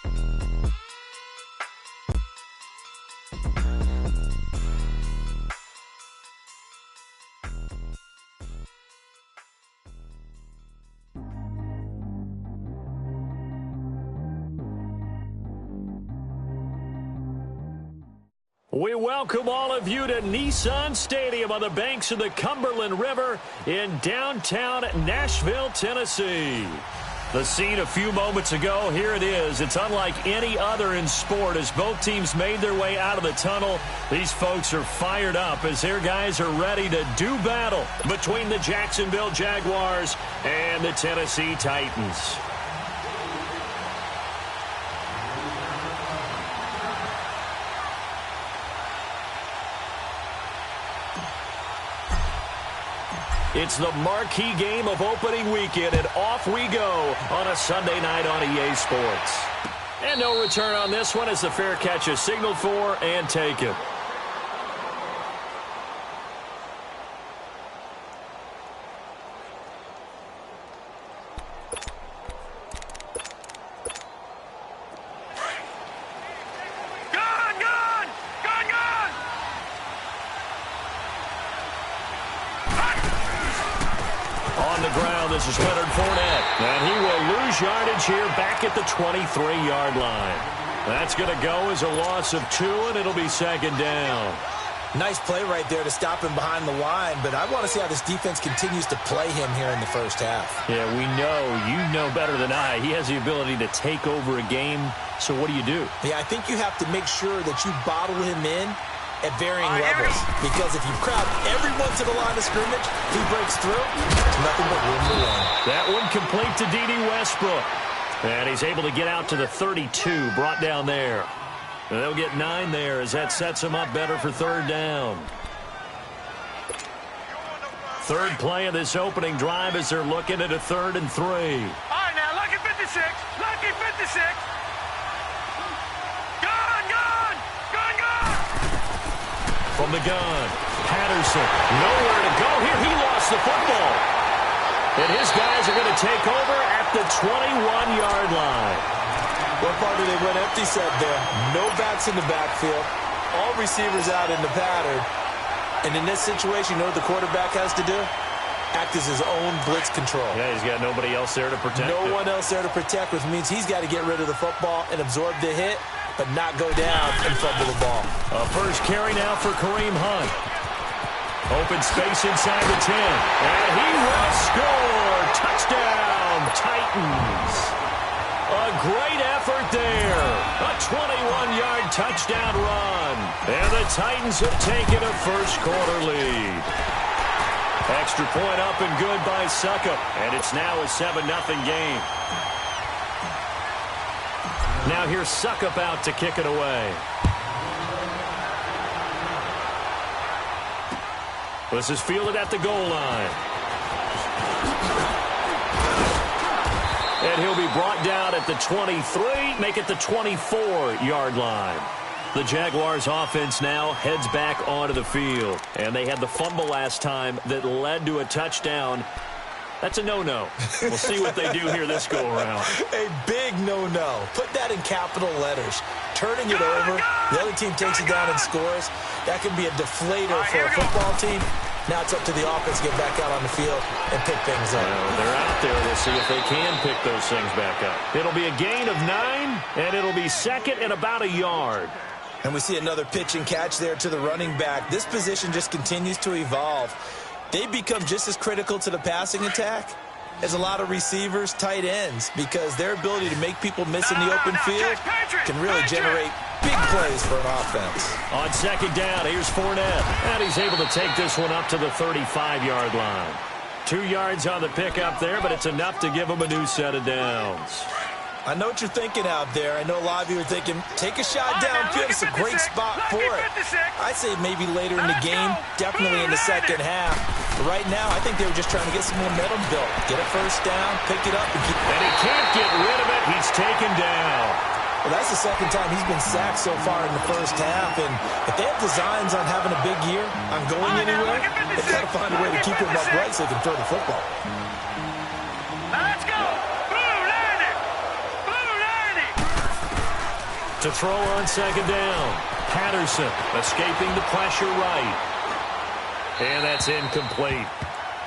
We welcome all of you to Nissan Stadium on the banks of the Cumberland River in downtown Nashville, Tennessee. The scene a few moments ago, here it is. It's unlike any other in sport as both teams made their way out of the tunnel. These folks are fired up as their guys are ready to do battle between the Jacksonville Jaguars and the Tennessee Titans. It's the marquee game of opening weekend, and off we go on a Sunday night on EA Sports. And no return on this one as the fair catch is signaled for and taken. This is Leonard Fournette, and he will lose yardage here back at the 23-yard line. That's going to go as a loss of 2, and it'll be second down. Nice play right there to stop him behind the line, but I want to see how this defense continues to play him here in the first half. Yeah, we know. You know better than I. He has the ability to take over a game, so what do you do? Yeah, I think you have to make sure that you bottle him in at varying levels, because if you crowd everyone to the line of scrimmage, he breaks through, it's nothing but room to run. That one complete to D.D. Westbrook. And he's able to get out to the 32, brought down there. And they'll get 9 there as that sets him up better for third down. Third play of this opening drive as they're looking at a 3rd and 3. All right, now, lucky 56, lucky 56. From the gun, Patterson, nowhere to go here. He lost the football. And his guys are going to take over at the 21-yard line. What part do they went empty set there? No backs in the backfield. All receivers out in the pattern. And in this situation, you know what the quarterback has to do? Act as his own blitz control. Yeah, he's got nobody else there to protect No one else there to protect, which means he's got to get rid of the football and absorb the hit, but not go down and fumble the ball. A first carry now for Kareem Hunt. Open space inside the 10. And he will score. Touchdown, Titans. A great effort there. A 21-yard touchdown run. And the Titans have taken a first-quarter lead. Extra point up and good by Succop. And it's now a 7-0 game. Now here's Succop out to kick it away. This is fielded at the goal line. And he'll be brought down at the 23, make it the 24-yard line. The Jaguars offense now heads back onto the field. And they had the fumble last time that led to a touchdown. That's a no-no. We'll see what they do here this go-around. A big no-no. Put that in capital letters. Turning it over, the other team takes it down and scores. That can be a deflator for a football team. Now it's up to the offense to get back out on the field and pick things up. Well, they're out there. We'll see if they can pick those things back up. It'll be a gain of 9, and it'll be second and about a yard. And we see another pitch and catch there to the running back. This position just continues to evolve. They become just as critical to the passing attack as a lot of receivers, tight ends, because their ability to make people miss in the open field can really generate big plays for an offense. On second down, here's Fournette. And he's able to take this one up to the 35-yard line. 2 yards on the pickup there, but it's enough to give him a new set of downs. I know what you're thinking out there. I know a lot of you are thinking, take a shot downfield. It's a great spot for it. I'd say maybe later in the game, definitely in the second half. But right now, I think they were just trying to get some momentum built. Get a first down, pick it up, and keep. And he can't get rid of it. He's taken down. Well, that's the second time he's been sacked so far in the first half. And if they have designs on having a big year, on going anywhere, they've got to find a way to keep him upright so they can throw the football. Let's go. To throw on second down. Patterson escaping the pressure right. And that's incomplete.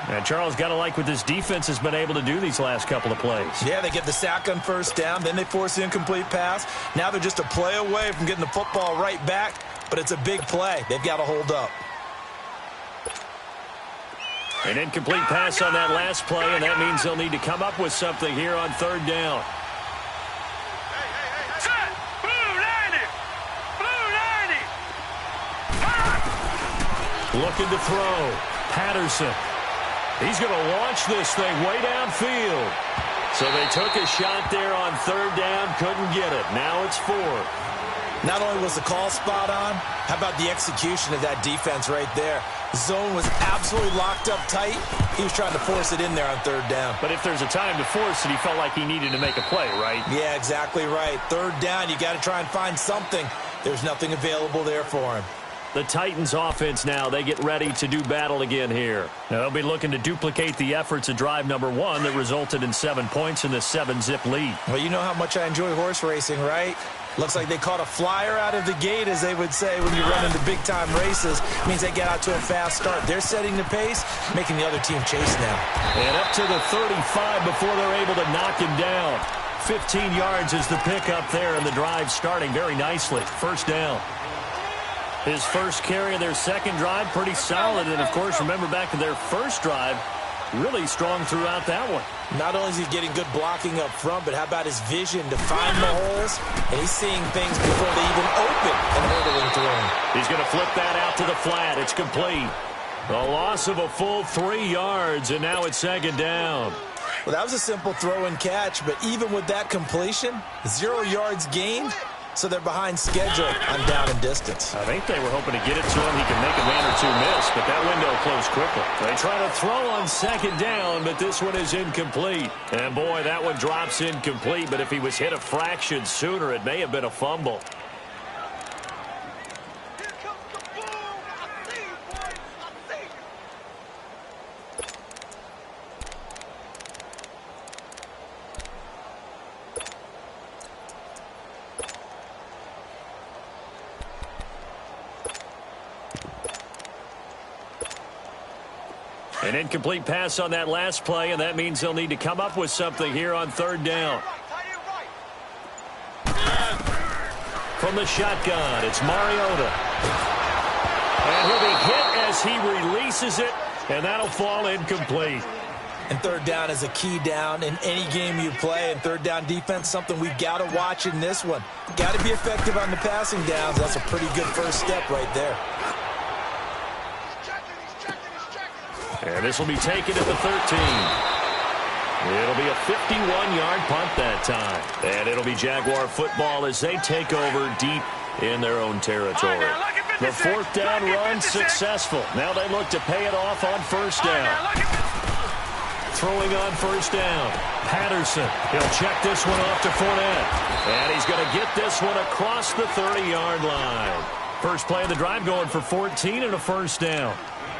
And Charles, got to like what this defense has been able to do these last couple of plays. Yeah, they get the sack on first down, then they force the incomplete pass. Now they're just a play away from getting the football right back, but it's a big play. They've got to hold up. An incomplete pass on that last play, and that means they'll need to come up with something here on third down. Set. Blue 90. Blue 90. Looking to throw. Patterson. He's going to launch this thing way downfield. So they took a shot there on third down, couldn't get it. Now it's fourth. Not only was the call spot on, how about the execution of that defense right there? Zone was absolutely locked up tight. He was trying to force it in there on third down. But if there's a time to force it, he felt like he needed to make a play, right? Yeah, exactly right. Third down, you got to try and find something. There's nothing available there for him. The Titans offense now, they get ready to do battle again here. Now, they'll be looking to duplicate the efforts of drive number 1 that resulted in 7 points in the 7-zip lead. Well, you know how much I enjoy horse racing, right? Looks like they caught a flyer out of the gate, as they would say when you run into big-time races. It means they get out to a fast start. They're setting the pace, making the other team chase now. And up to the 35 before they're able to knock him down. 15 yards is the pickup there, and the drive starting very nicely. First down. His first carry of their second drive, pretty solid. And, of course, remember back to their first drive, really strong throughout that one. Not only is he getting good blocking up front, but how about his vision to find the holes? And he's seeing things before they even open and hurdling through him. He's going to flip that out to the flat. It's complete. A loss of a full 3 yards, and now it's second down. Well, that was a simple throw and catch, but even with that completion, 0 yards gained. So they're behind schedule on down and distance. I think they were hoping to get it to him. He can make a man or two miss, but that window closed quickly. They try to throw on second down, but this one is incomplete. And, boy, that one drops incomplete, but if he was hit a fraction sooner, it may have been a fumble. An incomplete pass on that last play, and that means they'll need to come up with something here on third down. From the shotgun, it's Mariota. And he'll be hit as he releases it, and that'll fall incomplete. And third down is a key down in any game you play. And third down defense, something we've got to watch in this one. Got to be effective on the passing downs. That's a pretty good first step right there. And this will be taken at the 13. It'll be a 51-yard punt that time. And it'll be Jaguar football as they take over deep in their own territory. The fourth down run successful. Now they look to pay it off on first down. Throwing on first down. Patterson. He'll check this one off to Fournette. And he's going to get this one across the 30-yard line. First play of the drive going for 14 and a first down.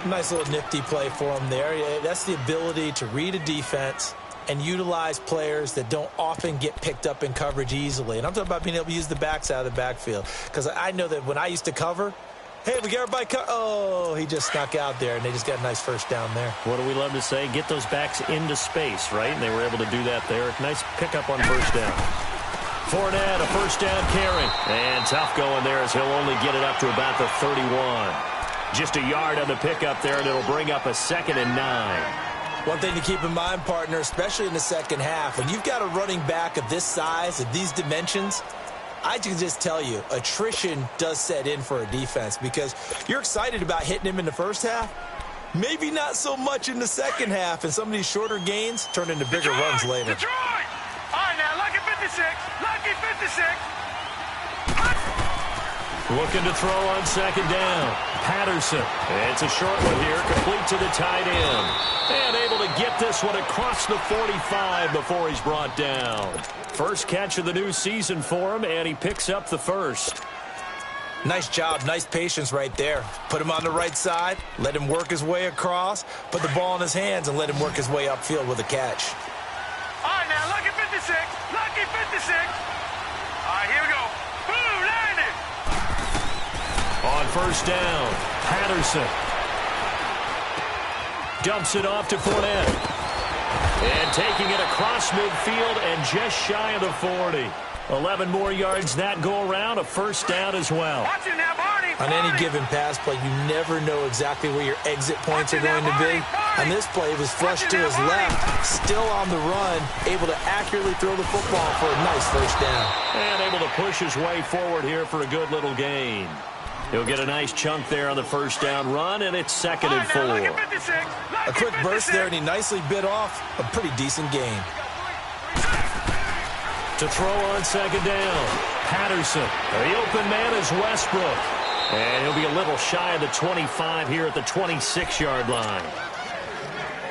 Nice little nifty play for him there. That's the ability to read a defense and utilize players that don't often get picked up in coverage easily. And I'm talking about being able to use the backs out of the backfield. Because I know that when I used to cover, hey, we got everybody oh, he just snuck out there, and they just got a nice first down there. What do we love to say? Get those backs into space, right? And they were able to do that there. Nice pickup on first down. Fournette, a first down carry. And tough going there as he'll only get it up to about the 31. Just a yard on the pickup there, and it'll bring up a 2nd and 9. One thing to keep in mind, partner, especially in the second half, when you've got a running back of this size, of these dimensions, I can just tell you, attrition does set in for a defense because you're excited about hitting him in the first half. Maybe not so much in the second half, and some of these shorter gains turn into bigger runs later. Detroit! All right, now, lucky 56. Lucky 56. Looking to throw on second down. Patterson. It's a short one here, complete to the tight end. And able to get this one across the 45 before he's brought down. First catch of the new season for him, and he picks up the first. Nice job, nice patience right there. Put him on the right side, let him work his way across, put the ball in his hands, and let him work his way upfield with a catch. All right, now, lucky 56. Lucky 56. All right, here we go. Boom! On first down, Patterson dumps it off to Fournette. And taking it across midfield and just shy of the 40. 11 more yards that go around, a first down as well. Watch it now, Barney. On any given pass play, you never know exactly where your exit points are going to be. On this play, it was flushed to his left, still on the run, able to accurately throw the football for a nice first down. And able to push his way forward here for a good little gain. He'll get a nice chunk there on the first down run, and it's 2nd and 4. A quick burst there, and he nicely bit off a pretty decent gain. To throw on 2nd down, Patterson. The open man is Westbrook. And he'll be a little shy of the 25 here at the 26-yard line.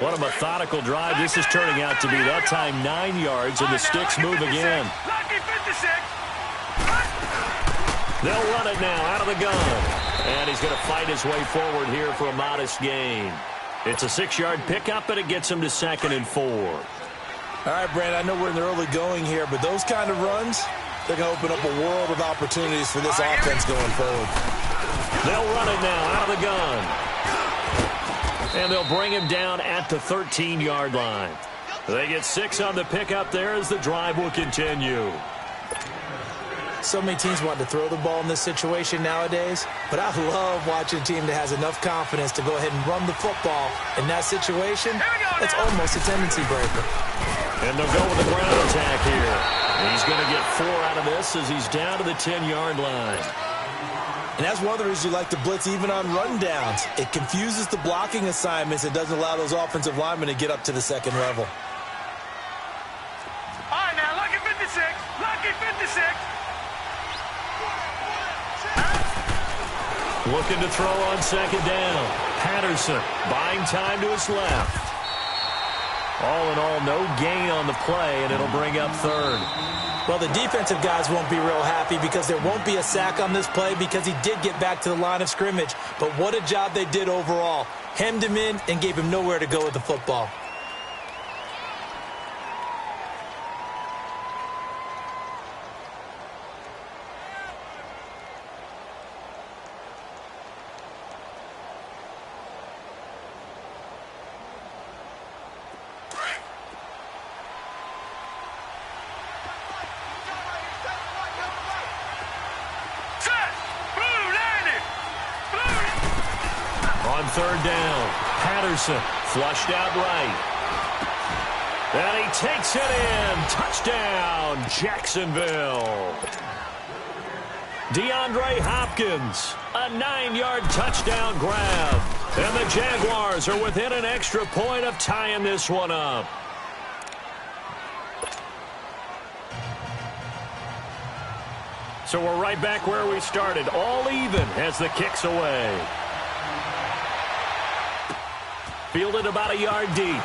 What a methodical drive this is turning out to be. That time 9 yards, and the sticks move again. They'll run it now out of the gun. And he's going to fight his way forward here for a modest gain. It's a 6-yard pickup, and it gets him to 2nd and 4. All right, Brandon, I know we're in the early going here, but those kind of runs, they're going to open up a world of opportunities for this offense going forward. They'll run it now out of the gun. And they'll bring him down at the 13-yard line. They get 6 on the pickup there as the drive will continue. So many teams want to throw the ball in this situation nowadays, but I love watching a team that has enough confidence to go ahead and run the football. In that situation, that's almost a tendency breaker. And they'll go with the ground attack here. And he's going to get 4 out of this as he's down to the 10-yard line. And that's one of the reasons you like to blitz even on rundowns. It confuses the blocking assignments and doesn't allow those offensive linemen to get up to the second level. All right, now, lucky 56. Lucky 56. Looking to throw on 2nd down. Patterson buying time to his left. All in all, no gain on the play, and it'll bring up 3rd. Well, the defensive guys won't be real happy because there won't be a sack on this play because he did get back to the line of scrimmage. But what a job they did overall. Hemmed him in and gave him nowhere to go with the football. On 3rd down, Patterson flushed out right. And he takes it in. Touchdown, Jacksonville. DeAndre Hopkins, a 9-yard touchdown grab. And the Jaguars are within an extra point of tying this one up. So we're right back where we started, all even as the kick's away. Fielded about a yard deep.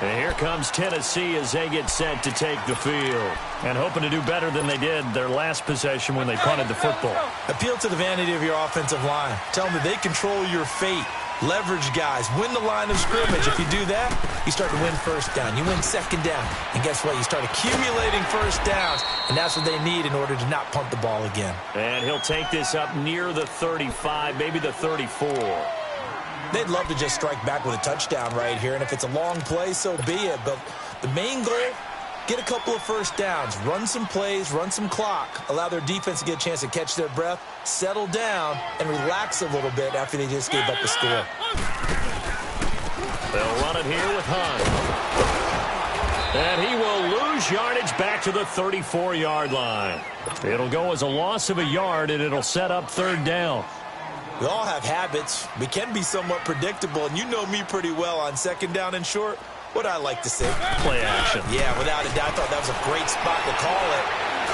And here comes Tennessee as they get set to take the field. And hoping to do better than they did their last possession when they punted the football. Appeal to the vanity of your offensive line. Tell them that they control your fate. Leverage guys. Win the line of scrimmage. If you do that, you start to win first down. You win 2nd down. And guess what? You start accumulating first downs. And that's what they need in order to not punt the ball again. And he'll take this up near the 35, maybe the 34. They'd love to just strike back with a touchdown right here. And if it's a long play, so be it. But the main goal, get a couple of first downs. Run some plays, run some clock. Allow their defense to get a chance to catch their breath, settle down, and relax a little bit after they just gave up the score. They'll run it here with Hunt. And he will lose yardage back to the 34-yard line. It'll go as a loss of a yard, and it'll set up 3rd down. We all have habits. We can be somewhat predictable, and you know me pretty well on 2nd down and short. What I like to say? Play action. Yeah, without a doubt. I thought that was a great spot to call it.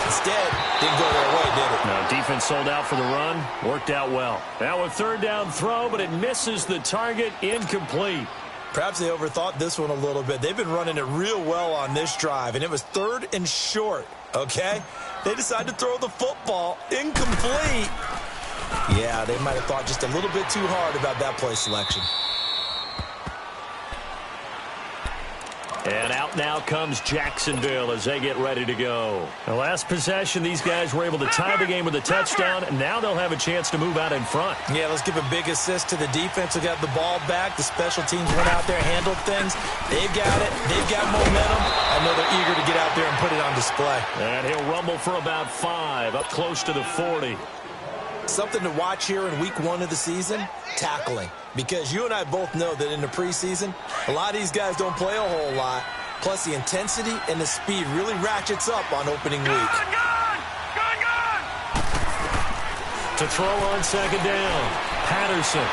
Instead, didn't go their way, did it? Now, defense sold out for the run. Worked out well. Now a 3rd down throw, but it misses the target. Incomplete. Perhaps they overthought this one a little bit. They've been running it real well on this drive, and it was 3rd and short, okay? They decided to throw the football. Incomplete. Yeah, they might have thought just a little bit too hard about that play selection. And out now comes Jacksonville as they get ready to go. The last possession, these guys were able to tie the game with a touchdown, and now they'll have a chance to move out in front. Yeah, let's give a big assist to the defense who got the ball back. The special teams went out there, handled things. They've got it. They've got momentum. I know they're eager to get out there and put it on display. And he'll rumble for about 5, up close to the 40. Something to watch here in week 1 of the season, tackling. Because you and I both know that in the preseason, a lot of these guys don't play a whole lot. Plus, the intensity and the speed really ratchets up on opening week. To throw on second down. Patterson,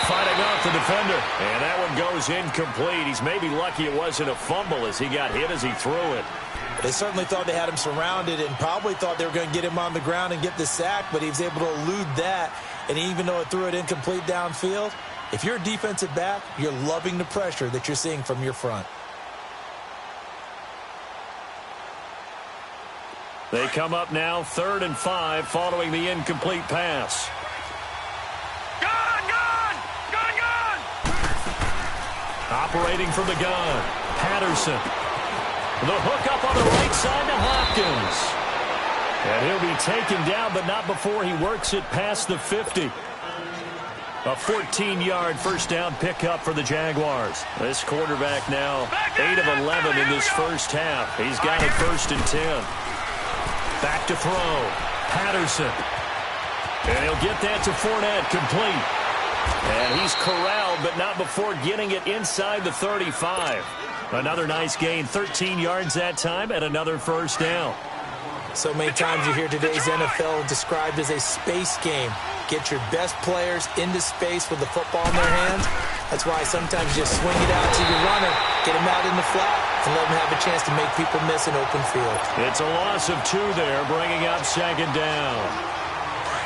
fighting off the defender. And that one goes incomplete. He's maybe lucky it wasn't a fumble as he got hit as he threw it. They certainly thought they had him surrounded and probably thought they were going to get him on the ground and get the sack, but he was able to elude that. And even though it threw it incomplete downfield, if you're a defensive back, you're loving the pressure that you're seeing from your front. They come up now 3rd and 5 following the incomplete pass. Gun! Operating from the gun, Patterson. The hook up on the right side to Hopkins. And he'll be taken down, but not before he works it past the 50. A 14-yard first down pickup for the Jaguars. This quarterback now 8 of 11 in this first half. He's got it 1st and 10. Back to throw. Patterson. And he'll get that to Fournette, complete. And he's corralled, but not before getting it inside the 35. Another nice gain, 13 yards that time, and another first down. So many times you hear today's NFL described as a space game. Get your best players into space with the football in their hands. That's why sometimes you just swing it out to your runner, get him out in the flat, and let him have a chance to make people miss an open field. It's a loss of 2 there, bringing up second down.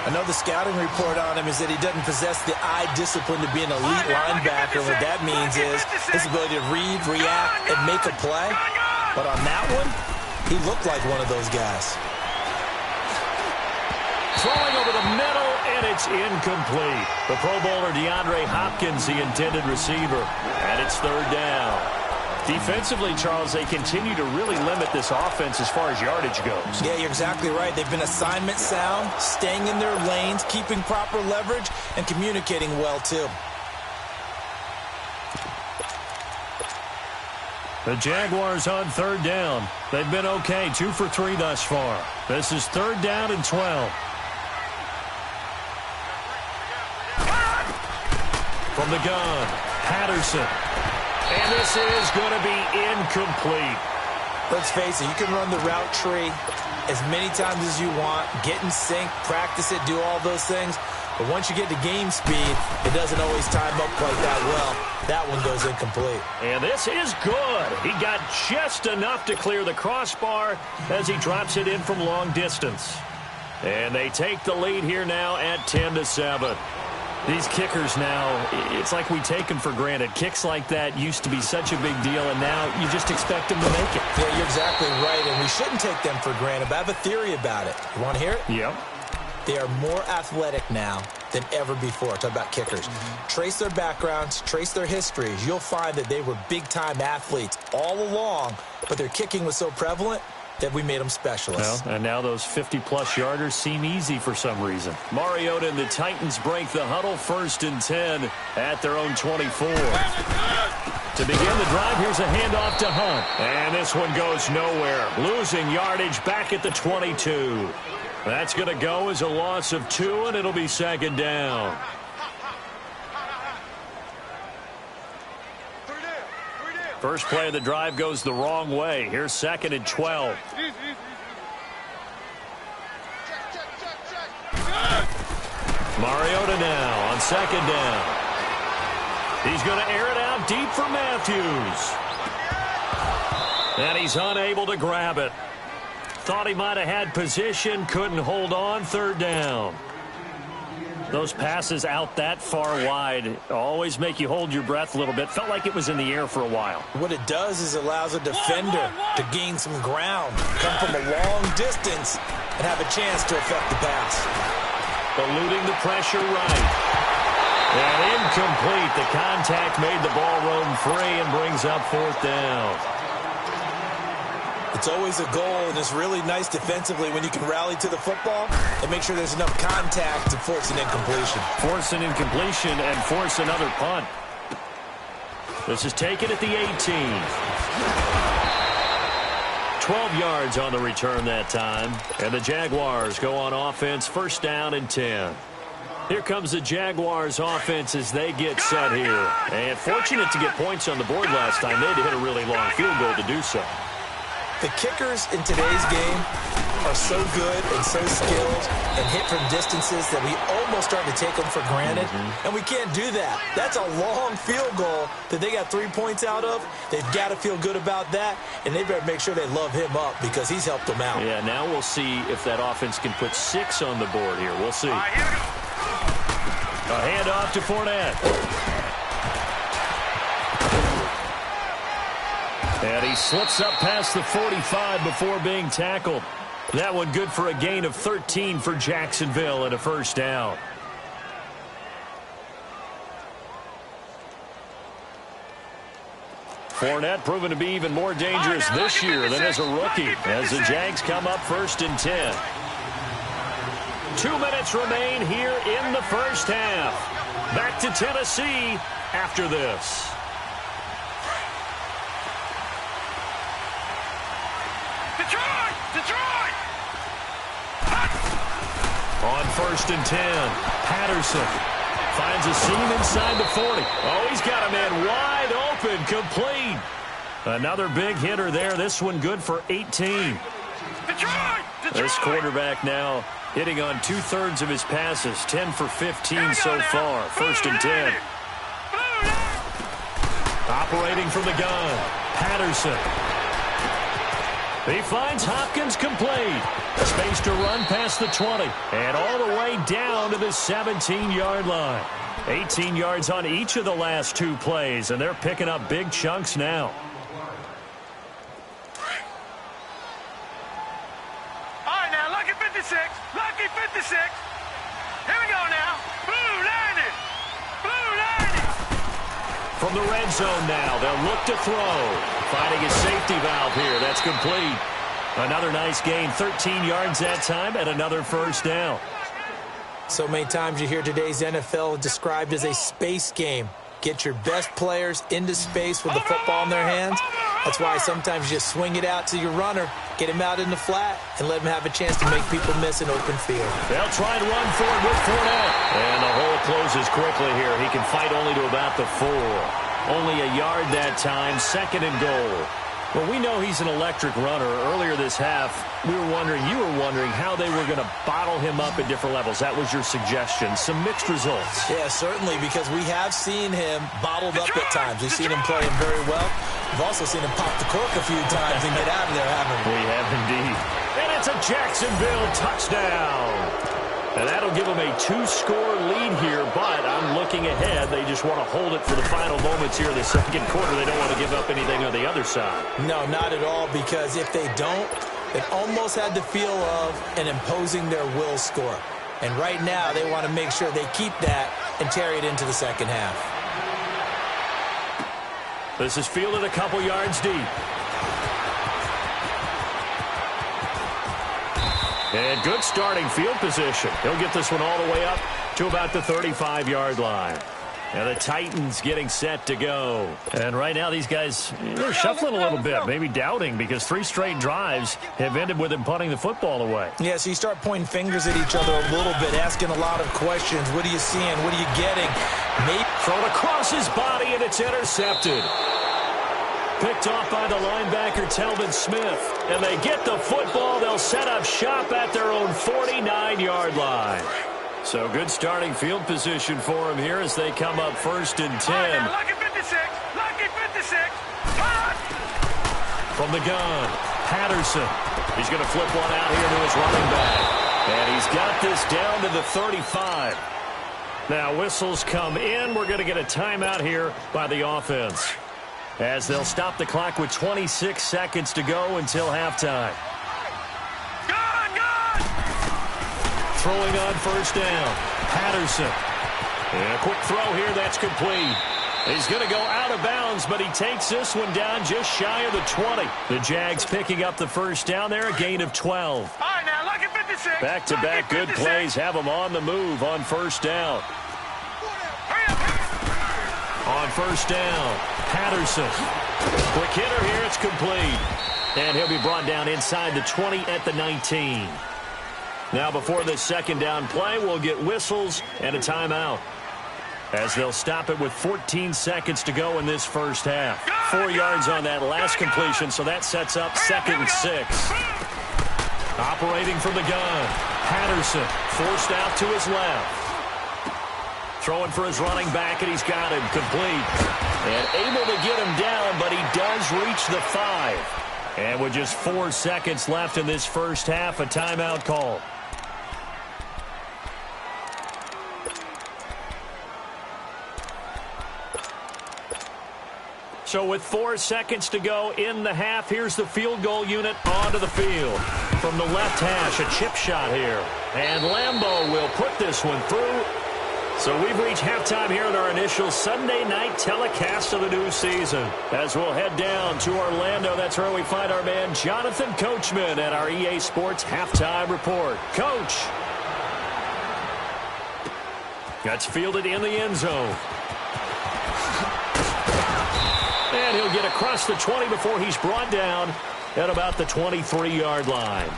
I know the scouting report on him is that he doesn't possess the eye discipline to be an elite linebacker. What that means is his ability to read, react, and make a play. But on that one, he looked like one of those guys. Throwing over the middle, and it's incomplete. The Pro Bowler DeAndre Hopkins, the intended receiver, and it's 3rd down. Defensively, Charles, they continue to really limit this offense as far as yardage goes. Yeah, you're exactly right. They've been assignment sound, staying in their lanes, keeping proper leverage, and communicating well, too. The Jaguars on 3rd down. They've been okay, 2 for 3 thus far. This is 3rd down and 12. From the gun, Patterson. And this is going to be incomplete. Let's face it, you can run the route tree as many times as you want, get in sync, practice it, do all those things. But once you get to game speed, it doesn't always time up quite that well. That one goes incomplete. And this is good. He got just enough to clear the crossbar as he drops it in from long distance. And they take the lead here now at 10-7. These kickers now, it's like we take them for granted. Kicks like that used to be such a big deal, and now you just expect them to make it. Yeah, you're exactly right, and we shouldn't take them for granted, but I have a theory about it. You want to hear it? Yep. They are more athletic now than ever before. Talk about kickers. Trace their backgrounds, trace their histories. You'll find that they were big-time athletes all along, but their kicking was so prevalent that we made them specialists. Well, and now those 50-plus yarders seem easy for some reason. Mariota and the Titans break the huddle, 1st and 10 at their own 24. To begin the drive, here's a handoff to Hunt. And this one goes nowhere. Losing yardage back at the 22. That's going to go as a loss of 2, and it'll be 2nd down. First play of the drive goes the wrong way. Here's 2nd and 12. Mariota now on 2nd down. He's going to air it out deep for Matthews. And he's unable to grab it. Thought he might have had position, couldn't hold on, 3rd down. Those passes out that far wide always make you hold your breath a little bit. Felt like it was in the air for a while. What it does is it allows a defender to gain some ground, come from a long distance, and have a chance to affect the pass. Eluding the pressure right. And incomplete. The contact made the ball roam free and brings up 4th down. It's always a goal, and it's really nice defensively when you can rally to the football and make sure there's enough contact to force an incompletion. Force an incompletion and force another punt. This is taken at the 18. 12 yards on the return that time. And the Jaguars go on offense, first down and 10. Here comes the Jaguars offense as they get set here. And fortunate to get points on the board last time. They had to hit a really long field goal to do so. The kickers in today's game are so good and so skilled and hit from distances that we almost start to take them for granted. And we can't do that. That's a long field goal that they got 3 points out of. They've got to feel good about that, and they better make sure they love him up because he's helped them out. Yeah, now we'll see if that offense can put 6 on the board here. We'll see. A handoff to Fournette. And he slips up past the 45 before being tackled. That one good for a gain of 13 for Jacksonville and a first down. Fournette proven to be even more dangerous this year than as a rookie as the Jags come up first and 10. 2 minutes remain here in the first half. Back to Tennessee after this. Detroit! On first and 10, Patterson finds a seam inside the 40. Oh, he's got a man wide open, complete. Another big hitter there. This one good for 18. Detroit! This quarterback now hitting on 2/3 of his passes, 10 for 15 so far. First and 10. Operating from the gun, Patterson. He finds Hopkins complete. Space to run past the 20. And all the way down to the 17-yard line. 18 yards on each of the last 2 plays, and they're picking up big chunks now. All right, now, lucky 56. Lucky 56. Here we go now. Blue landed. Blue landed. From the red zone now, they'll look to throw. Finding a safety valve here. That's complete. Another nice gain, 13 yards that time, and another first down. So many times you hear today's NFL described as a space game. Get your best players into space with the football in their hands. That's why sometimes you swing it out to your runner, get him out in the flat, and let him have a chance to make people miss an open field. They'll try and run for it with Fournette. And the hole closes quickly here. He can fight only to about the 4. Only a yard that time, second and goal. Well, we know he's an electric runner. Earlier this half, you were wondering how they were going to bottle him up at different levels. That was your suggestion. Some mixed results. Yeah, certainly, because we have seen him bottled up at times. We've seen him playing very well. We've also seen him pop the cork a few times and get out of there, haven't we? We have indeed. And it's a Jacksonville touchdown. And that'll give them a 2-score lead here, but I'm looking ahead. They just want to hold it for the final moments here in the second quarter. They don't want to give up anything on the other side. No, not at all, because if they don't, it almost had the feel of an imposing their will score. And right now, they want to make sure they keep that and carry it into the second half. This is fielded a couple yards deep. And good starting field position. He'll get this one all the way up to about the 35-yard line. And the Titans getting set to go. And right now these guys, they're shuffling a little bit, maybe doubting, because 3 straight drives have ended with them punting the football away. Yeah, so you start pointing fingers at each other a little bit, asking a lot of questions. What are you seeing? What are you getting? Maybe thrown across his body, and it's intercepted. Picked off by the linebacker, Telvin Smith. And they get the football. They'll set up shop at their own 49-yard line. So good starting field position for him here as they come up first and 10. Right, lucky 56. Lucky 56. From the gun, Patterson. He's going to flip one out here to his running back. And he's got this down to the 35. Now whistles come in. We're going to get a timeout here by the offense, as they'll stop the clock with 26 seconds to go until halftime. Gone! Throwing on first down, Patterson. And a quick throw here, that's complete. He's going to go out of bounds, but he takes this one down just shy of the 20. The Jags picking up the first down there, a gain of 12. All right, now, lucky 56. Back-to-back good plays have them on the move on first down. On first down, Patterson. Quick hitter here, it's complete. And he'll be brought down inside the 20 at the 19. Now before this second down play, we'll get whistles and a timeout, as they'll stop it with 14 seconds to go in this first half. 4 yards on that last completion, so that sets up 2nd and 6. Operating from the gun, Patterson forced out to his left. Throwing for his running back, and he's got him complete. And able to get him down, but he does reach the 5. And with just 4 seconds left in this first half, a timeout call. So with 4 seconds to go in the half, here's the field goal unit onto the field. From the left hash, a chip shot here. And Lambeau will put this one through. So we've reached halftime here in our initial Sunday night telecast of the new season. As we'll head down to Orlando, that's where we find our man Jonathan Coachman at our EA Sports Halftime Report. Coach. That's fielded in the end zone. And he'll get across the 20 before he's brought down at about the 23-yard line.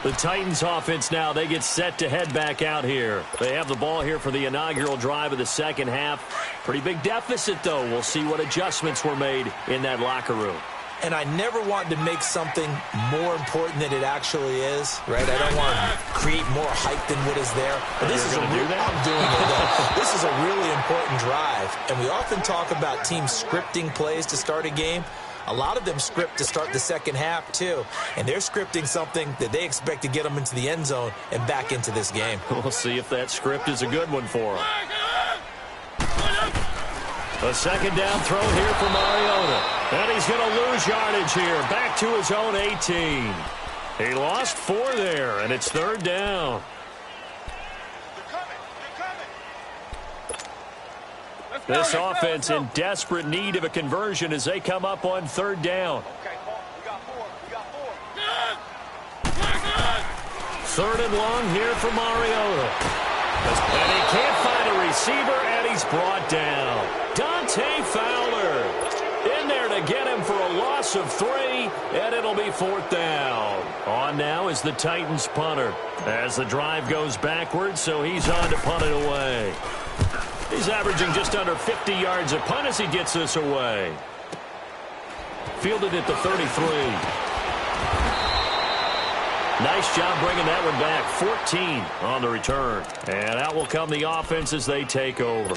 The Titans offense now, they get set to head back out here. They have the ball here for the inaugural drive of the second half. Pretty big deficit, though. We'll see what adjustments were made in that locker room. And I never want to make something more important than it actually is, right? I don't want to create more hype than what is there. But this is I'm doing it, though. This is a really important drive. And we often talk about teams scripting plays to start a game. A lot of them script to start the second half, too. And they're scripting something that they expect to get them into the end zone and back into this game. We'll see if that script is a good one for them. A second down throw here for Mariota. And he's going to lose yardage here. Back to his own 18. He lost 4 there, and it's 3rd down. This offense in desperate need of a conversion as they come up on 3rd down. Third and long here for Mariota. And he can't find a receiver, and he's brought down. Dante Fowler in there to get him for a loss of 3, and it'll be 4th down. On now is the Titans punter as the drive goes backwards, so he's on to punt it away. He's averaging just under 50 yards a punt as he gets this away. Fielded at the 33. Nice job bringing that one back. 14 on the return. And out will come the offense as they take over.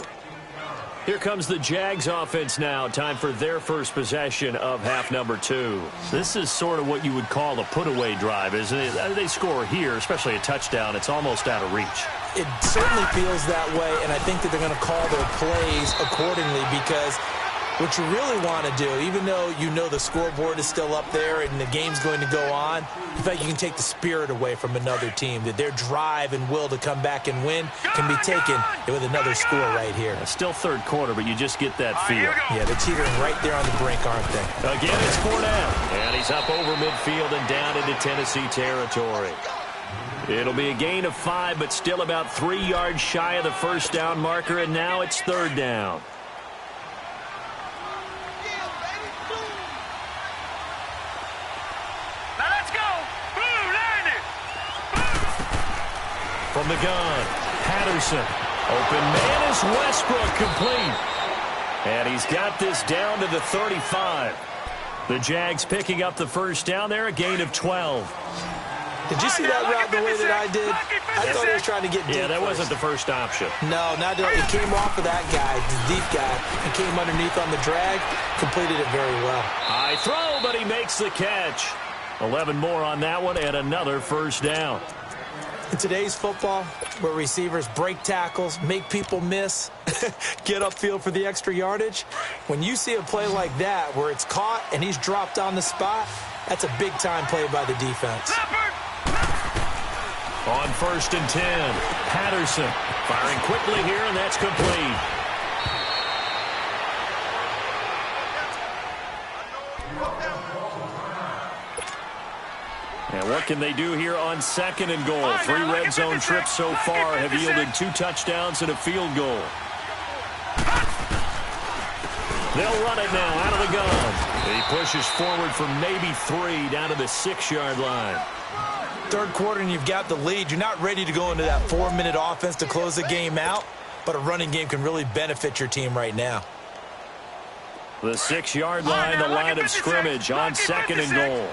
Here comes the Jags offense now. Time for their first possession of half number 2. This is sort of what you would call a put-away drive, isn't it? They score here, especially a touchdown. It's almost out of reach. It certainly feels that way, and I think that they're going to call their plays accordingly because what you really want to do, even though you know the scoreboard is still up there and the game's going to go on, in fact, you can take the spirit away from another team, that their drive and will to come back and win can be taken with another score right here. It's still 3rd quarter, but you just get that feel. Yeah, they're teetering right there on the brink, aren't they? Again, it's Fournette, and he's up over midfield and down into Tennessee territory. It'll be a gain of 5, but still about 3 yards shy of the first down marker, and now it's 3rd down. From the gun, Patterson. Open man is Westbrook, complete. And he's got this down to the 35. The Jags picking up the first down there, a gain of 12. Did you see that route the way that I did? I thought he was trying to get deep. Yeah, that wasn't the first option. No, not it came off of that guy, the deep guy, and came underneath on the drag, completed it very well. High throw, but he makes the catch. 11 more on that one, and another first down. In today's football, where receivers break tackles, make people miss, get upfield for the extra yardage, when you see a play like that where it's caught and he's dropped on the spot, that's a big-time play by the defense. On 1st and 10, Patterson firing quickly here, and that's complete. can they do here on 2nd and goal? 3 red zone trips so far have yielded 2 touchdowns and a field goal. They'll run it now out of the gun. He pushes forward for maybe 3 down to the 6-yard line. Third quarter and you've got the lead. You're not ready to go into that 4-minute offense to close the game out, but a running game can really benefit your team right now. The 6-yard line, the line of scrimmage on 2nd and goal.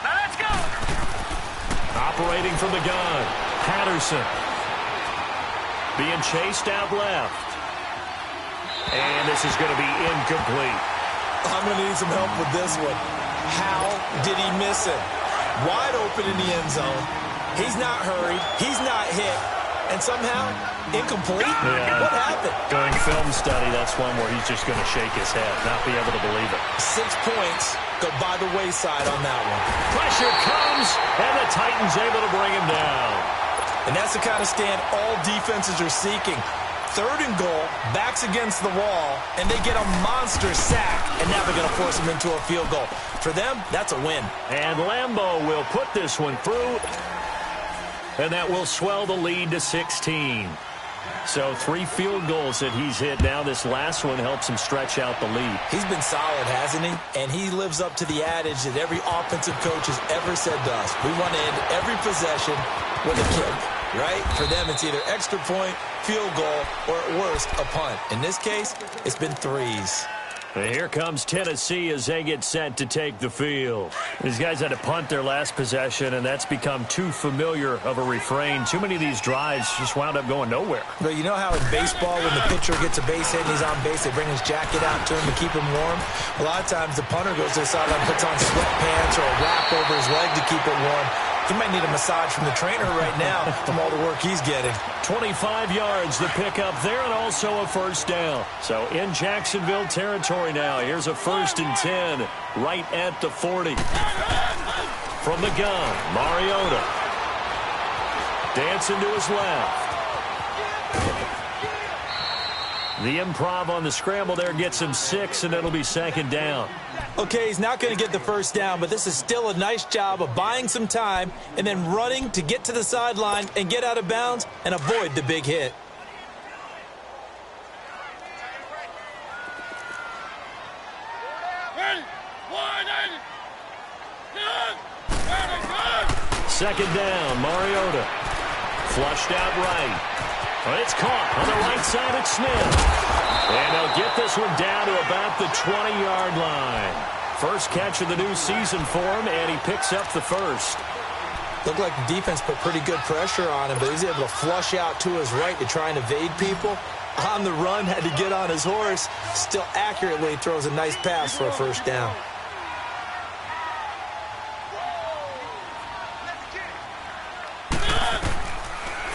Now let's go. Operating from the gun, Patterson. Being chased out left. And this is going to be incomplete. I'm going to need some help with this one. How did he miss it? Wide open in the end zone. He's not hurried. He's not hit. And somehow, incomplete? Yeah. What happened? During film study, that's one where he's just going to shake his head, not be able to believe it. 6 points go by the wayside on that one. Pressure comes, and the Titans able to bring him down. And that's the kind of stand all defenses are seeking. 3rd and goal, backs against the wall, and they get a monster sack, and now they're going to force them into a field goal. For them, that's a win. And Lambeau will put this one through, and that will swell the lead to 16. So 3 field goals that he's hit now. This last one helps him stretch out the lead. He's been solid, hasn't he? And he lives up to the adage that every offensive coach has ever said to us. We want to end every possession with a kick, right? For them, it's either extra point, field goal, or at worst, a punt. In this case, it's been 3s. And here comes Tennessee as they get set to take the field. These guys had to punt their last possession, and that's become too familiar of a refrain. Too many of these drives just wound up going nowhere. But you know how in baseball, when the pitcher gets a base hit and he's on base, they bring his jacket out to him to keep him warm? A lot of times the punter goes to the sideline, puts on sweatpants or a wrap over his leg to keep it warm. He might need a massage from the trainer right now from all the work he's getting. 25 yards the pickup there, and also a first down. So in Jacksonville territory now. Here's a 1st and 10 right at the 40. From the gun, Mariota. Dancing to his left. The improv on the scramble there gets him 6, and it'll be 2nd down. Okay, he's not going to get the first down, but this is still a nice job of buying some time and then running to get to the sideline and get out of bounds and avoid the big hit. Second down, Mariota. Flushed out right. But it's caught on the right side of Smith. And they'll get this one down to about the 20-yard line. First catch of the new season for him, and he picks up the first. Looked like the defense put pretty good pressure on him, but he's able to flush out to his right to try and evade people. On the run, had to get on his horse. Still accurately throws a nice pass for a first down.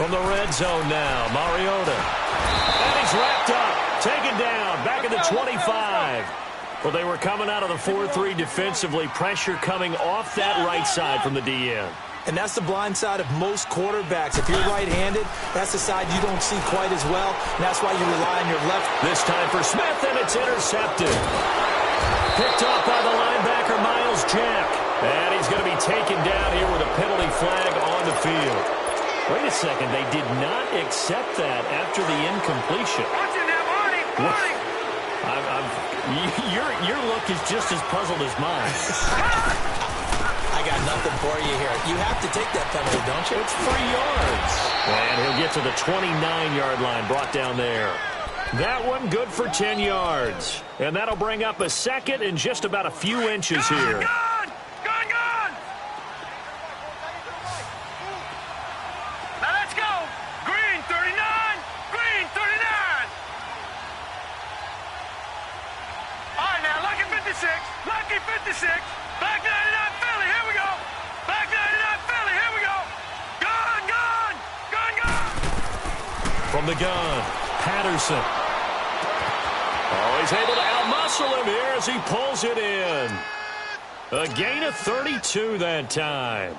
From the red zone now, Mariota. And he's wrapped up, taken down, back at the 25. Well, they were coming out of the 4-3 defensively. Pressure coming off that right side from the DN. And that's the blind side of most quarterbacks. If you're right-handed, that's the side you don't see quite as well. And that's why you rely on your left. This time for Smith, and it's intercepted. Picked off by the linebacker, Miles Jack. And he's going to be taken down here with a penalty flag on the field. Wait a second, they did not accept that after the incompletion. Your look is just as puzzled as mine. I got nothing for you here. You have to take that penalty, don't you? It's 3 yards. And he'll get to the 29-yard line, brought down there. That one good for 10 yards. And that'll bring up a 2nd and just about a few inches here. Lucky 56, back 99 Philly, here we go. Back 99 Philly, here we go. Gun, gun, gun, gun. From the gun, Patterson. Oh, he's able to outmuscle him here as he pulls it in. A gain of 32 that time.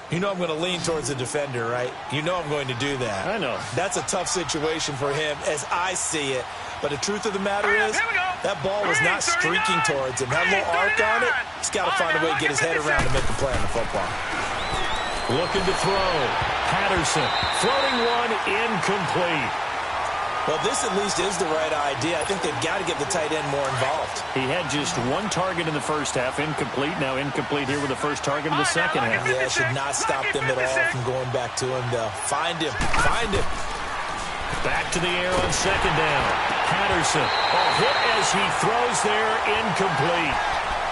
You know I'm going to lean towards the defender, right? You know I'm going to do that. I know. That's a tough situation for him as I see it. But the truth of the matter is, That ball was not streaking towards him. Had a little arc on it. He's got to find a way to get his head around to make a play on the football. Looking to throw. Patterson. Floating one. Incomplete. Well, this at least is the right idea. I think they've got to get the tight end more involved. He had just one target in the first half. Incomplete. Now incomplete here with the first target in the second half. Yeah, should not stop them at all from going back to him, though. Find him. Find him. Back to the air on second down. Patterson. A hit as he throws there. Incomplete.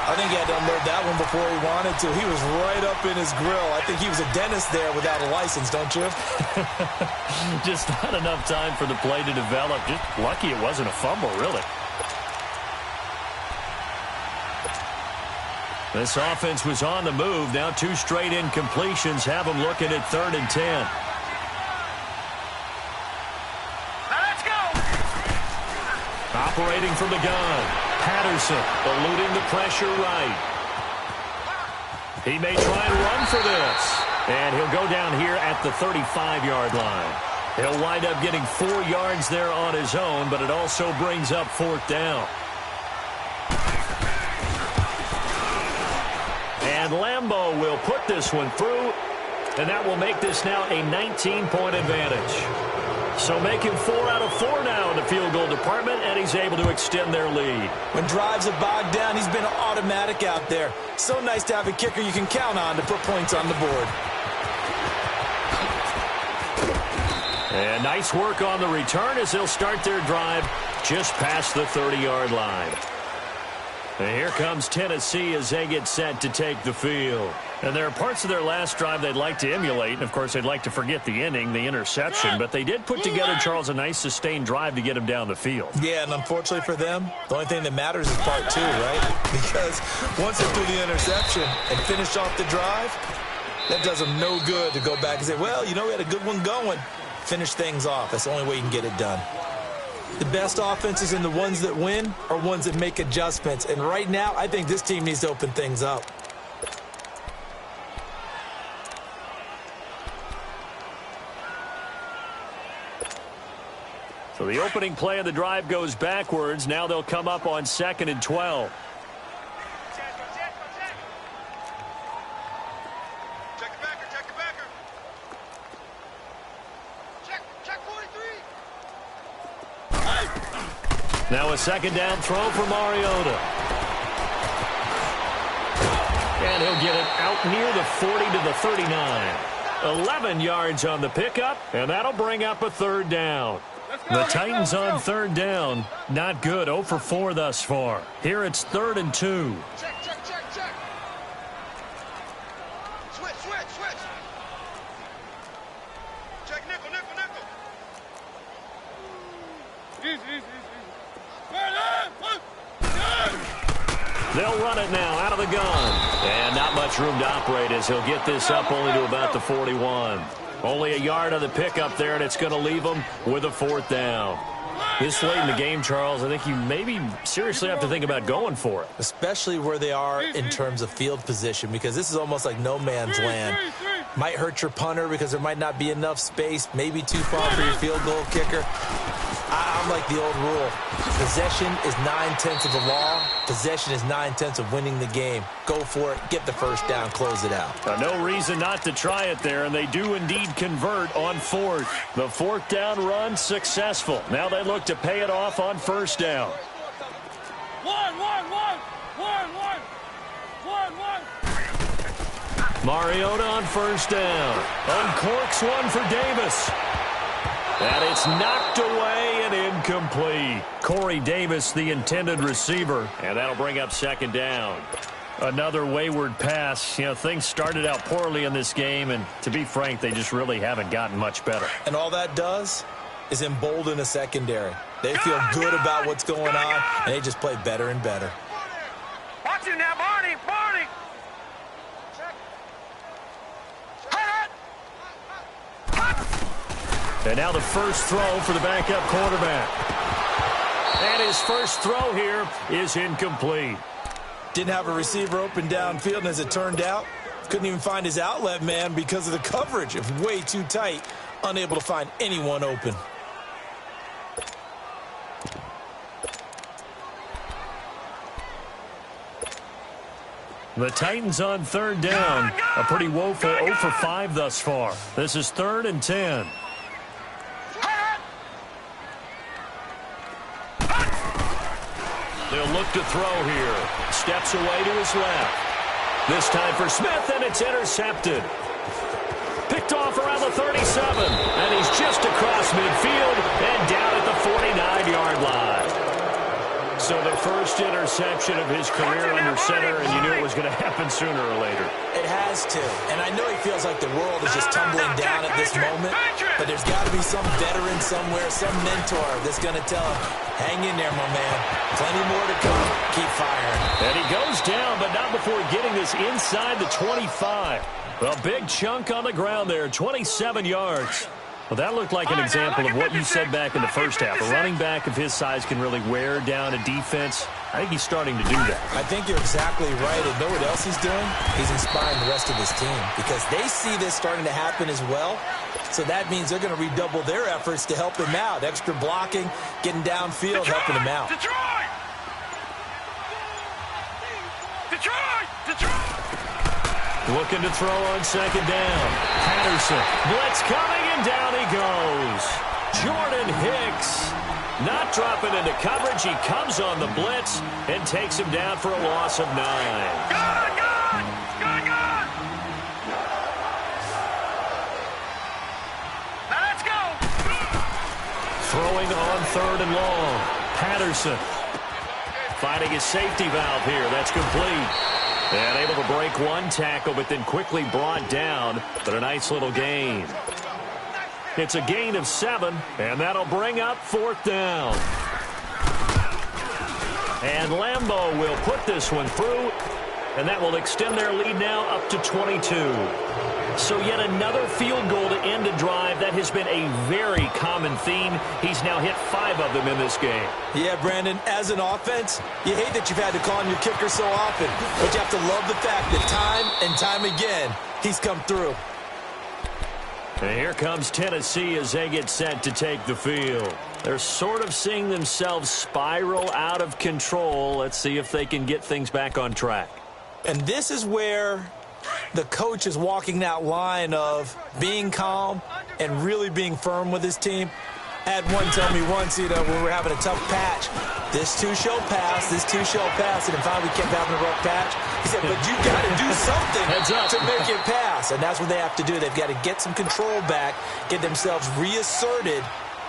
I think he had to unload that one before he wanted to. He was right up in his grill. I think he was a dentist there without a license, don't you? Just not enough time for the play to develop. Just lucky it wasn't a fumble, really. This offense was on the move. Now 2 straight incompletions have them looking at 3rd and 10. Now let's go. Operating from the gun. Patterson eluding the pressure right. He may try and run for this. And he'll go down here at the 35-yard line. He'll wind up getting 4 yards there on his own, but it also brings up 4th down. And Lambeau will put this one through, and that will make this now a 19-point advantage. So making 4 out of 4 now in the field goal department, and he's able to extend their lead. When drives are bogged down, he's been automatic out there. So nice to have a kicker you can count on to put points on the board. And nice work on the return as they'll start their drive just past the 30-yard line. And here comes Tennessee as they get set to take the field. And there are parts of their last drive they'd like to emulate. And, of course, they'd like to forget the inning, the interception. But they did put together, Charles, a nice sustained drive to get him down the field. Yeah, and unfortunately for them, the only thing that matters is part 2, right? Because once they threw the interception and finished off the drive, that does them no good to go back and say, well, you know, we had a good one going. Finish things off. That's the only way you can get it done. The best offenses and the ones that win are ones that make adjustments. And right now, I think this team needs to open things up. So the opening play of the drive goes backwards. Now they'll come up on 2nd and 12. Check the backer, check the backer. Check 43. Now a 2nd down throw for Mariota. And he'll get it out near the 40 to the 39. 11 yards on the pickup, and that'll bring up a 3rd down. The Titans on 3rd down. Not good. 0 for 4 thus far. Here it's 3rd and 2. Check. Switch. Check nickel. Easy. They'll run it now out of the gun. And not much room to operate as he'll get this up only to about the 41. Only a yard on the pickup there, and it's going to leave them with a 4th down. This late in the game, Charles, I think you maybe seriously have to think about going for it. Especially where they are in terms of field position, because this is almost like no man's land. Might hurt your punter because there might not be enough space, maybe too far for your field goal kicker. I'm like the old rule. Possession is 9/10 of the law. Possession is 9/10 of winning the game. Go for it. Get the first down. Close it out. No reason not to try it there, and they do indeed convert on 4th. The 4th down run successful. Now they look to pay it off on 1st down. One. Mariota on 1st down. Uncorks one for Davis. And it's knocked away and incomplete. Corey Davis, the intended receiver. And that'll bring up 2nd down. Another wayward pass. You know, things started out poorly in this game, and to be frank, they just really haven't gotten much better. And all that does is embolden a secondary. They feel good about what's going on, and they just play better and better. Watch it now, Barney. And now the first throw for the backup quarterback. And his first throw here is incomplete. Didn't have a receiver open downfield, and as it turned out, couldn't even find his outlet man because of the coverage. It was way too tight, unable to find anyone open. The Titans on third down. A pretty woeful 0 for 5 thus far. This is 3rd and 10. They'll look to throw here. Steps away to his left. This time for Smith, and it's intercepted. Picked off around the 37, and he's just across midfield and down at the 49-yard line. So the first interception of his career under center, and you knew it was going to happen sooner or later. It has to. And I know he feels like the world is just tumbling down at this moment, but there's got to be some veteran somewhere, some mentor that's going to tell him, hang in there, my man. Plenty more to come. Keep firing. And he goes down, but not before getting this inside the 25. A big chunk on the ground there, 27 yards. Well, that looked like an example of what you said back in the first half. A running back of his size can really wear down a defense. I think he's starting to do that. I think you're exactly right. And know what else he's doing? He's inspiring the rest of his team because they see this starting to happen as well. So that means they're going to redouble their efforts to help him out. Extra blocking, getting downfield, helping him out. Detroit! Detroit! Detroit! Looking to throw on second down. Patterson. Blitz coming, and down he goes. Jordan Hicks not dropping into coverage. He comes on the blitz and takes him down for a loss of 9. Good! Good! Good! Now let's go! Throwing on 3rd and long. Patterson finding his safety valve here. That's complete. And able to break one tackle, but then quickly brought down. But a nice little gain. It's a gain of 7, and that'll bring up 4th down. And Lambeau will put this one through, and that will extend their lead now up to 22. So yet another field goal to end a drive. That has been a very common theme. He's now hit 5 of them in this game. Yeah, Brandon, as an offense, you hate that you've had to call on your kicker so often, but you have to love the fact that time and time again, he's come through. And here comes Tennessee as they get set to take the field. They're sort of seeing themselves spiral out of control. Let's see if they can get things back on track. And this is where the coach is walking that line of being calm and really being firm with his team. I had one tell me once, when we were having a tough patch, this too shall pass, this too shall pass, and finally we kept having a rough patch. He said, but you got to do something to make it pass, and that's what they have to do. They've got to get some control back, get themselves reasserted,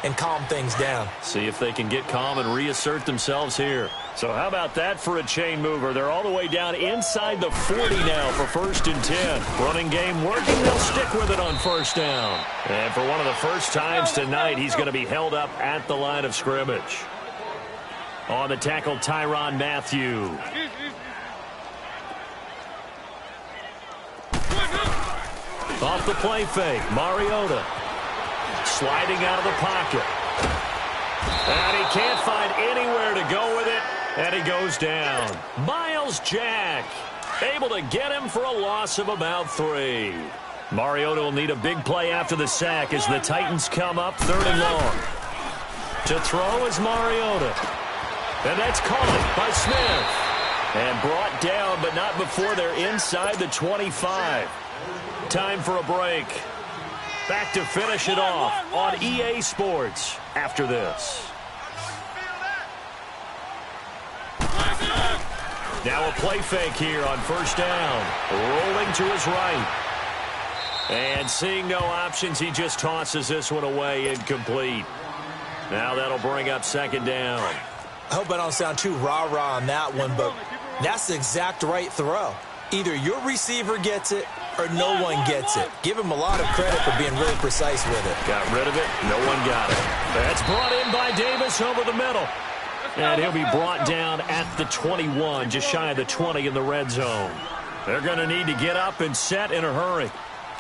and calm things down. See if they can get calm and reassert themselves here. So how about that for a chain mover? They're all the way down inside the 40 now for 1st and 10. Running game working. They'll stick with it on 1st down. And for one of the first times tonight, he's going to be held up at the line of scrimmage. On the tackle, Tyrann Mathieu. Off the play fake, Mariota. Sliding out of the pocket. And he can't find anywhere to go with it. And he goes down. Miles Jack able to get him for a loss of about 3. Mariota will need a big play after the sack as the Titans come up 3rd and long. To throw is Mariota. And that's caught by Smith. And brought down, but not before they're inside the 25. Time for a break. Back to finish it off on EA Sports after this. Now a play fake here on 1st down. Rolling to his right. And seeing no options, he just tosses this one away, incomplete. Now that'll bring up 2nd down. I hope I don't sound too rah-rah on that one, but that's the exact right throw. Either your receiver gets it or no one gets it. Give him a lot of credit for being really precise with it. Got rid of it. No one got it. That's brought in by Davis over the middle. And he'll be brought down at the 21, just shy of the 20 in the red zone. They're going to need to get up and set in a hurry.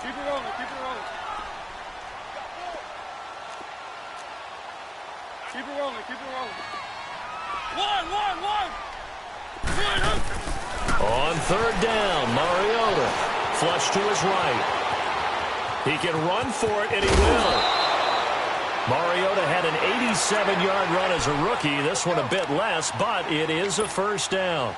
Keep it rolling, keep it rolling. Keep it rolling, keep it rolling. One. On 3rd down, Mariota. Flush to his right. He can run for it, and he will. Mariota had an 87-yard run as a rookie. This one a bit less, but it is a 1st down.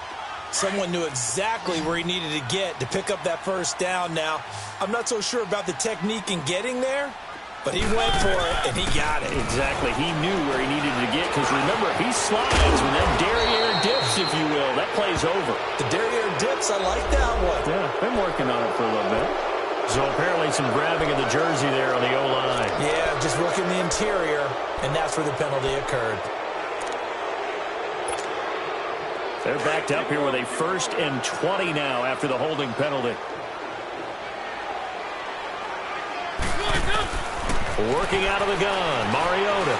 Someone knew exactly where he needed to get to pick up that first down. Now, I'm not so sure about the technique in getting there, but he went for it, and he got it. Exactly. He knew where he needed to get, because remember, he slides when that derriere dips, if you will. That play's over. The derriere dips, I like that one. Yeah, been working on it for a little bit. So apparently some grabbing of the jersey there on the O-line. Yeah, just working the interior, and that's where the penalty occurred. They're backed up here with a 1st and 20 now after the holding penalty. Working out of the gun, Mariota.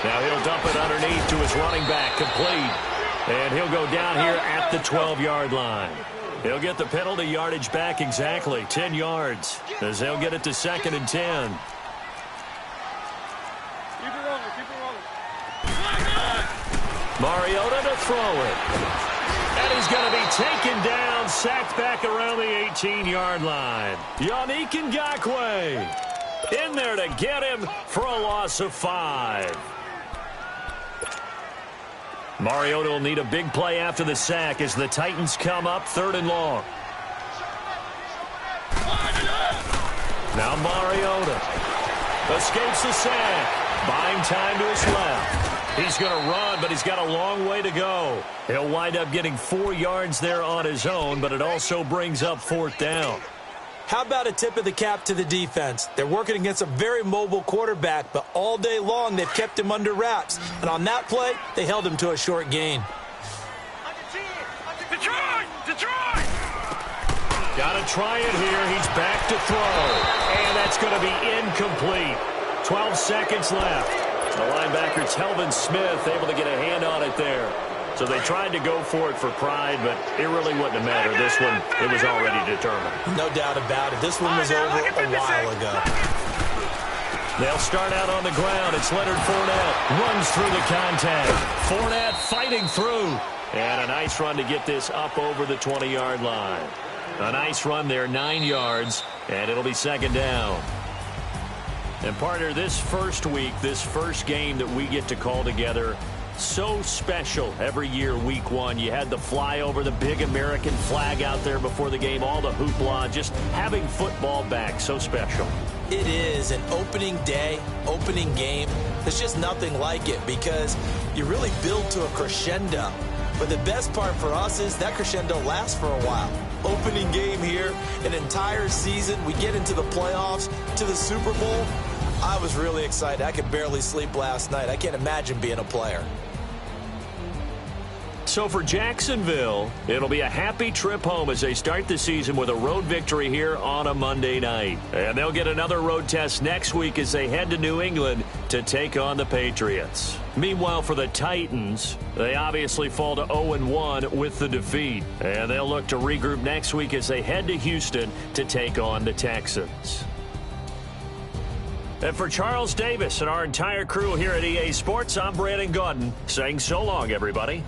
Now he'll dump it underneath to his running back, complete. And he'll go down here at the 12-yard line. He'll get the penalty yardage back exactly, 10 yards, as they'll get it to 2nd and 10. Mariota to throw it. And he's going to be taken down, sacked back around the 18-yard line. Yannick Ngakoue in there to get him for a loss of 5. Mariota will need a big play after the sack as the Titans come up 3rd and long. Now Mariota escapes the sack, buying time to his left. He's going to run, but he's got a long way to go. He'll wind up getting 4 yards there on his own, but it also brings up 4th down. How about a tip of the cap to the defense? They're working against a very mobile quarterback, but all day long they've kept him under wraps. And on that play, they held him to a short gain. Detroit! Detroit! Got to try it here. He's back to throw. And that's going to be incomplete. 12 seconds left. The linebacker, Telvin Smith, able to get a hand on it there. So they tried to go for it for pride, but it really wouldn't have mattered. This one, it was already determined. No doubt about it. This one was over a while ago. They'll start out on the ground. It's Leonard Fournette. Runs through the contact. Fournette fighting through. And a nice run to get this up over the 20-yard line. A nice run there, 9 yards, and it'll be 2nd down. And partner, this first week, this first game that we get to call together, so special every year, week 1. You had the flyover, the big American flag out there before the game, all the hoopla, just having football back, so special. It is an opening day, opening game. There's just nothing like it because you really build to a crescendo. But the best part for us is that crescendo lasts for a while. Opening game here, an entire season. We get into the playoffs, to the Super Bowl. I was really excited. I could barely sleep last night. I can't imagine being a player. So for Jacksonville, it'll be a happy trip home as they start the season with a road victory here on a Monday night. And they'll get another road test next week as they head to New England to take on the Patriots. Meanwhile, for the Titans, they obviously fall to 0-1 with the defeat. And they'll look to regroup next week as they head to Houston to take on the Texans. And for Charles Davis and our entire crew here at EA Sports, I'm Brandon Gaudin saying so long, everybody.